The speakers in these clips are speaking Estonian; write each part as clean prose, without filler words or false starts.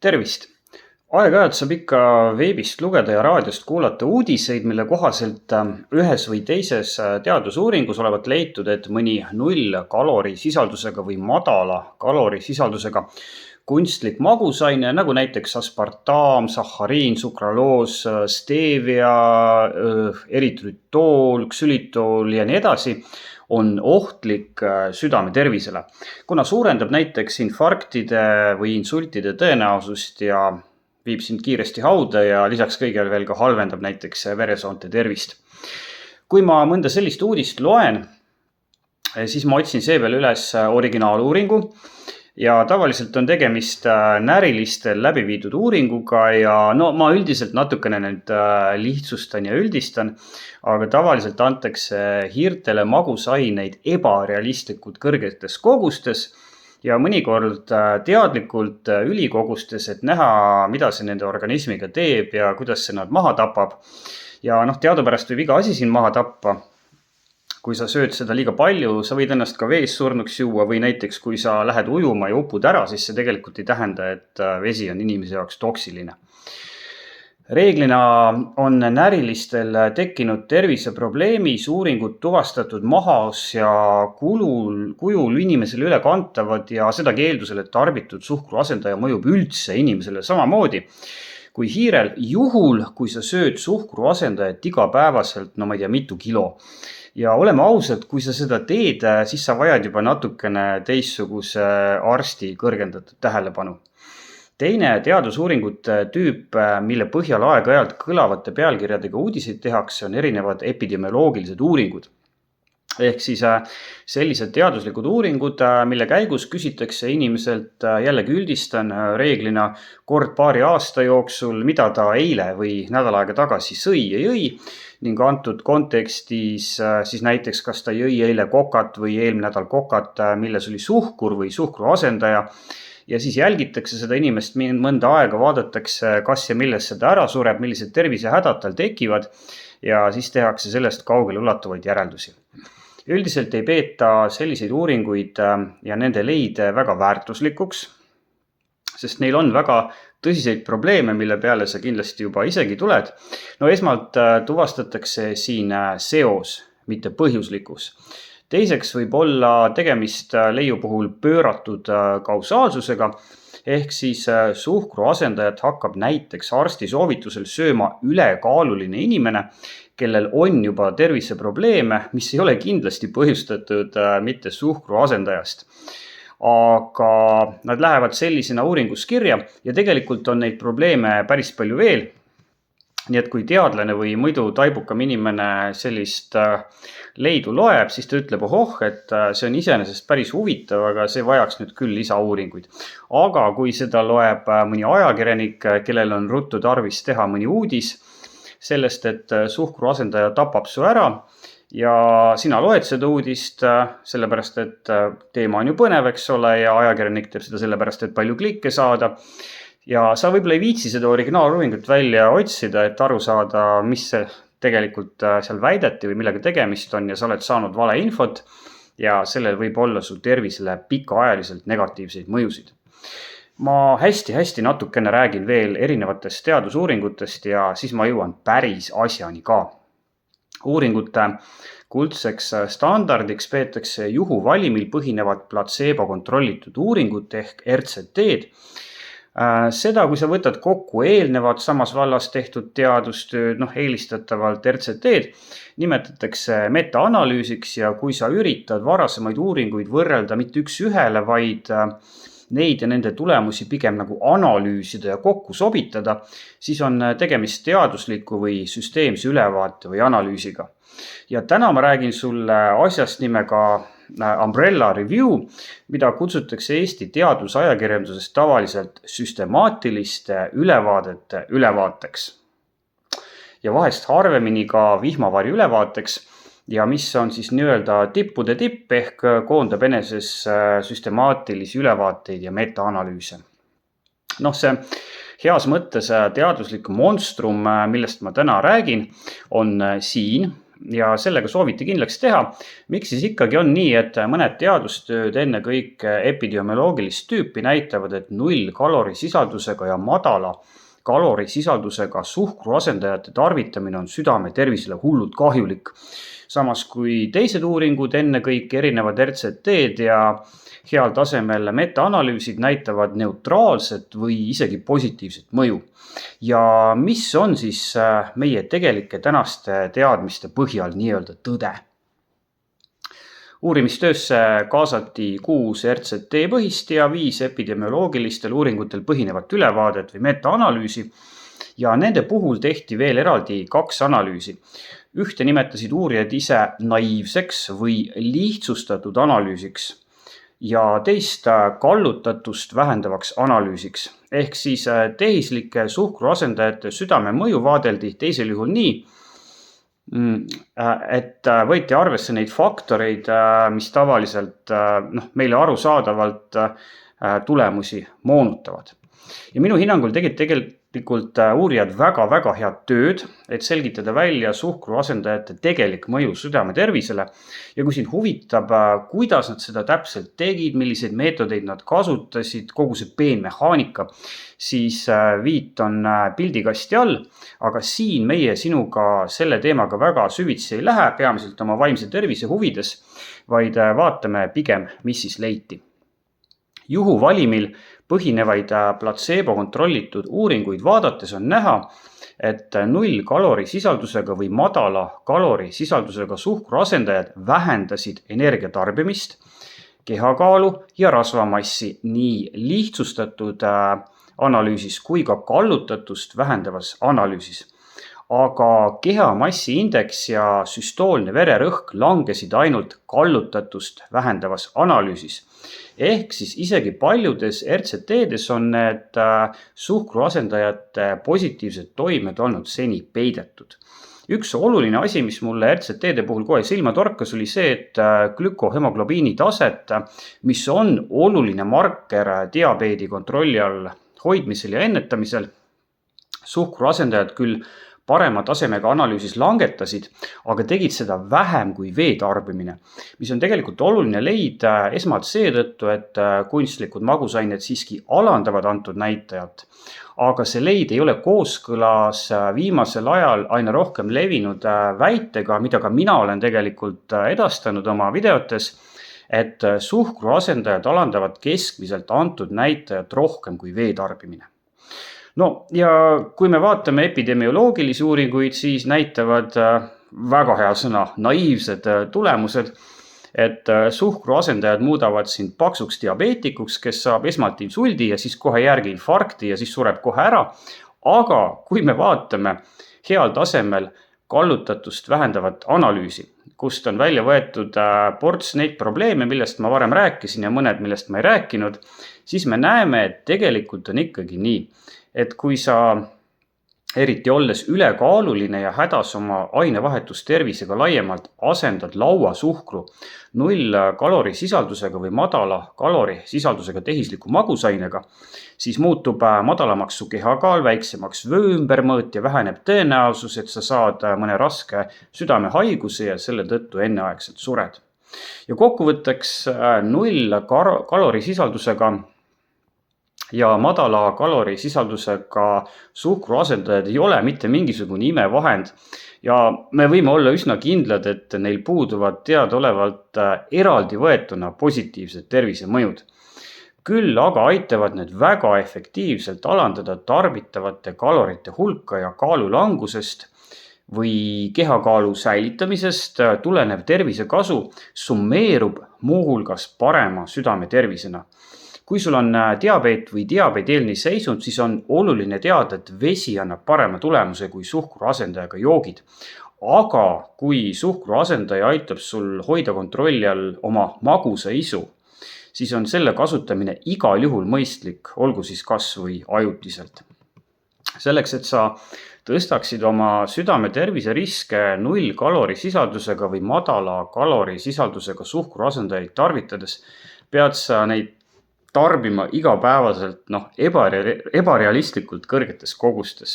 Tervist! Aeg-ajalt saab ikka veebist lugeda ja raadiost kuulata uudiseid, mille kohaselt ühes või teises teadusuuringus olevat leitud, et mõni 0 kalorisisaldusega või madala kalorisisaldusega kunstlik magusaine, nagu näiteks aspartaam, sahhariin, sukraloos, stevia, eritritol, ksülitool ja nii edasi, on ohtlik südame tervisele, kuna suurendab näiteks infarktide või insultide tõenäosust ja viib sind kiiresti hauda ja lisaks kõigele veel ka halvendab näiteks veresoonte tervist. Kui ma mõnda sellist uudist loen, siis ma otsin seepeal üles originaaluuringu ja tavaliselt on tegemist närilistel läbi viidud uuringuga ja ma üldiselt natukene need lihtsustan ja üldistan, aga tavaliselt antakse hiirtele magusaineid ebarealistlikult kõrgetes kogustes ja mõnikord teadlikult ülikogustes, et näha, mida see nende organismiga teeb ja kuidas see nad maha tapab. Ja teadupärast võib iga asi siin maha tappa. Kui sa sööd seda liiga palju, sa võid ennast ka vees surnuks juua või näiteks kui sa lähed ujuma ja upud ära, siis see tegelikult ei tähenda, et vesi on inimese jaoks toksiline. Reeglina on närilistel tekkinud terviseprobleemis uuringud tuvastatud mahas ja kujul inimesele ülekantavad ja seda eeldusel, et tarbitud suhkruasendaja mõjub üldse inimesele samamoodi kui hiirel, juhul kui sa sööd suhkruasendajat igapäevaselt, ma ei tea, mitu kilo. Ja oleme ausad, kui sa seda teed, siis sa vajad juba natukene teistsuguse arsti kõrgendatud tähelepanu. Teine teadusuuringute tüüp, mille põhjal aeg-ajalt kõlavate pealkirjadega uudiseid tehakse, on erinevad epidemioloogilised uuringud. Ehk siis sellised teaduslikud uuringud, mille käigus küsitakse inimeselt, jällegi üldistan reeglina kord paari aasta jooksul, mida ta eile või nädal aega tagasi sõi ja jõi, ning antud kontekstis siis näiteks, kas ta jõi eile kokat või eelmine nädal kokat, milles oli suhkur või suhkruasendaja. Ja siis jälgitakse seda inimest mõnda aega, vaadatakse, kas ja millest seda ära sureb, millised tervisehädad tal tekivad ja siis tehakse sellest kaugele ulatuvaid järeldusi. Üldiselt ei peeta selliseid uuringuid ja nende leide väga väärtuslikuks, sest neil on väga tõsiseid probleeme, mille peale sa kindlasti juba isegi tuled. Esmalt tuvastatakse siin seos, mitte põhjuslikkus. Teiseks võib olla tegemist leiu puhul pööratud kausaalsusega, ehk siis suhkruasendajat hakkab näiteks arsti soovitusel sööma ülekaaluline inimene, kellel on juba terviseprobleeme, mis ei ole kindlasti põhjustatud mitte suhkruasendajast. Aga nad lähevad sellisena uuringus kirja ja tegelikult on neid probleeme päris palju veel. Nii et kui teadlane või muidu taibukam inimene sellist leidu loeb, siis ta ütleb, et see on iseenesest päris huvitav, aga see vajaks nüüd küll lisauuringuid. Aga kui seda loeb mõni ajakirjanik, kellel on ruttu tarvis teha mõni uudis sellest, et suhkruasendaja tapab su ära ja sina loed seda uudist, sellepärast et teema on ju põnev, eks ole, ja ajakirjanik teeb seda sellepärast, et palju klikke saada. Ja sa võib-olla ei viitsi seda originaaluuringut välja otsida, et aru saada, mis tegelikult seal väideti või millega tegemist on ja sa oled saanud vale infot ja sellel võib olla su tervisele pikaajaliselt negatiivseid mõjusid. Ma hästi natukene räägin veel erinevatest teadusuuringutest ja siis ma jõuan päris asjani ka. Uuringute kuldseks standardiks peetakse juhuvalimil põhinevat platseebo kontrollitud uuringut ehk RCT-d. Seda, kui sa võtad kokku eelnevad samas vallas tehtud teadustööd, eelistatavalt RCT-d, nimetatakse metaanalüüsiks ja kui sa üritad varasemaid uuringuid võrrelda mitte üks ühele, vaid neid ja nende tulemusi pigem nagu analüüsida ja kokku sobitada, siis on tegemist teadusliku või süsteemse ülevaate või analüüsiga. Ja täna ma räägin sulle asjast nimega Umbrella Review, mida kutsutakse Eesti teadusajakirjanduses tavaliselt süstemaatiliste ülevaadete ülevaateks. Ja vahest harvemini ka vihmavari ülevaateks ja mis on siis nii-öelda tippude tipp ehk koondab eneses süstemaatilisi ülevaateid ja metaanalüüse. See heas mõttes teaduslik monstrum, millest ma täna räägin, on siin ja sellega sooviti kindlaks teha, miks siis ikkagi on nii, et mõned teadustööd ennekõike epidemioloogilist tüüpi näitavad, et 0 kalorisisaldusega ja madala kalorisisaldusega suhkruasendajate tarvitamine on südame tervisele hullult kahjulik. Samas kui teised uuringud, ennekõike erinevad RCT-d ja heal tasemel metaanalüüsid näitavad neutraalset või isegi positiivset mõju. Ja mis on siis meie tegelike tänaste teadmiste põhjal nii-öelda tõde? Uurimistöösse kaasati 6 RCT põhist ja 5 epidemioloogilistel uuringutel põhinevat ülevaadet või metaanalüüsi ja nende puhul tehti veel eraldi 2 analüüsi. Ühte nimetasid uurijad ise naiivseks või lihtsustatud analüüsiks ja teist kallutatust vähendavaks analüüsiks. Ehk siis tehislike suhkruasendajate südame mõju vaadeldi teisel juhul nii, et võeti arvesse neid faktoreid, mis tavaliselt meile arusaadavalt tulemusi moonutavad. Ja minu hinnangul tegid tegelikult uurijad väga head tööd, et selgitada välja suhkruasendajate tegelik mõju südame tervisele. Ja kui sind huvitab, kuidas nad seda täpselt tegid, milliseid meetodeid nad kasutasid, kogu see peenmehaanika, siis viit on pildikasti all. Aga siin meie sinuga selle teemaga väga süvitsi ei lähe, peamiselt oma vaimse tervise huvides, vaid vaatame pigem, mis siis leiti. Juhuvalimil põhinevaid platseebo kontrollitud uuringuid vaadates on näha, et 0 kalorisisaldusega või madala kalorisisaldusega suhkruasendajad vähendasid energiatarbimist, kehakaalu ja rasvamassi nii lihtsustatud analüüsis kui ka kallutatust vähendavas analüüsis. Aga kehamassiindeks ja süstoolne vererõhk langesid ainult kallutatust vähendavas analüüsis. Ehk siis isegi paljudes RCT-des on need suhkruasendajate positiivsed toimed olnud seni peidetud. Üks oluline asi, mis mulle RCT-de puhul kohe silma torkas, oli see, et glükohemoglobiini taset, mis on oluline marker diabeedi kontrolli all hoidmisel ja ennetamisel, suhkruasendajad küll parema tasemega analüüsis langetasid, aga tegid seda vähem kui vee tarbimine, mis on tegelikult oluline leid esmalt seetõttu, et kunstlikud magusained siiski alandavad antud näitajat. Aga see leid ei ole kooskõlas viimasel ajal aina rohkem levinud väitega, mida ka mina olen tegelikult edastanud oma videotes, et suhkruasendajad alandavad keskmiselt antud näitajat rohkem kui vee tarbimine. No ja kui me vaatame epidemioloogilisi uuringuid, siis näitavad väga hea sõna naiivsed tulemused, et suhkruasendajad muudavad sind paksuks diabeetikuks, kes saab esmalt insuldi ja siis kohe järgi infarkti ja siis sureb kohe ära. Aga kui me vaatame heal tasemel kallutatust vähendavat analüüsi, kust on välja võetud ports neid probleeme, millest ma varem rääkisin ja mõned, millest ma ei rääkinud, siis me näeme, et tegelikult on ikkagi nii, et kui sa eriti olles ülekaaluline ja hädas oma ainevahetustervisega laiemalt asendad lauasuhkru 0 kalorisisaldusega või madala kalorisisaldusega tehisliku magusainega, siis muutub madalamaks su kehakaal, väiksemaks vöö ümbermõõt ja väheneb tõenäosus, et sa saad mõne raske südamehaiguse ja selle tõttu enneaegselt sured. Ja kokkuvõtteks 0 kalorisisaldusega ja madala kalorisisaldusega suhkruasendajad ei ole mitte mingisugune imevahend ja me võime olla üsna kindlad, et neil puuduvad teadaolevalt eraldi võetuna positiivsed tervisemõjud. Küll aga aitavad need väga efektiivselt alandada tarbitavate kalorite hulka ja kaalu langusest või kehakaalu säilitamisest tulenev tervisekasu summeerub muuhulgas parema südame tervisena. Kui sul on diabeet või diabeedieelne seisund, siis on oluline teada, et vesi annab parema tulemuse kui suhkruasendajaga joogid. Aga kui suhkruasendaja aitab sul hoida kontrolli all oma magusa isu, siis on selle kasutamine igal juhul mõistlik, olgu siis kas või ajutiselt. Selleks, et sa tõstaksid oma südame tervise riske 0 kalorisisaldusega või madala kalorisisaldusega suhkruasendajaid tarvitades, pead sa neid tarbima igapäevaselt ebarealistlikult kõrgetes kogustes.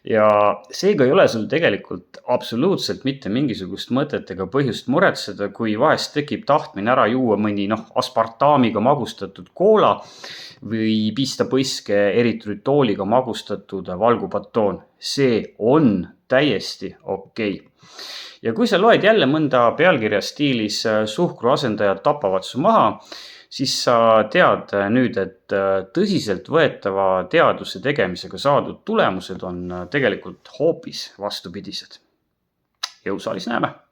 Ja seega ei ole sul tegelikult absoluutselt mitte mingisugust mõtet ega põhjust muretseda, kui vahest tekib tahtmine ära juua mõni aspartaamiga magustatud koola või pista põske eritrittooliga magustatud valgupatoon. See on täiesti okei. Ja kui sa loed jälle mõnda pealkirja stiilis suhkruasendajad tapavad su maha, siis sa tead nüüd, et tõsiselt võetava teaduse tegemisega saadud tulemused on tegelikult hoopis vastupidised. Jõusaalis näeme!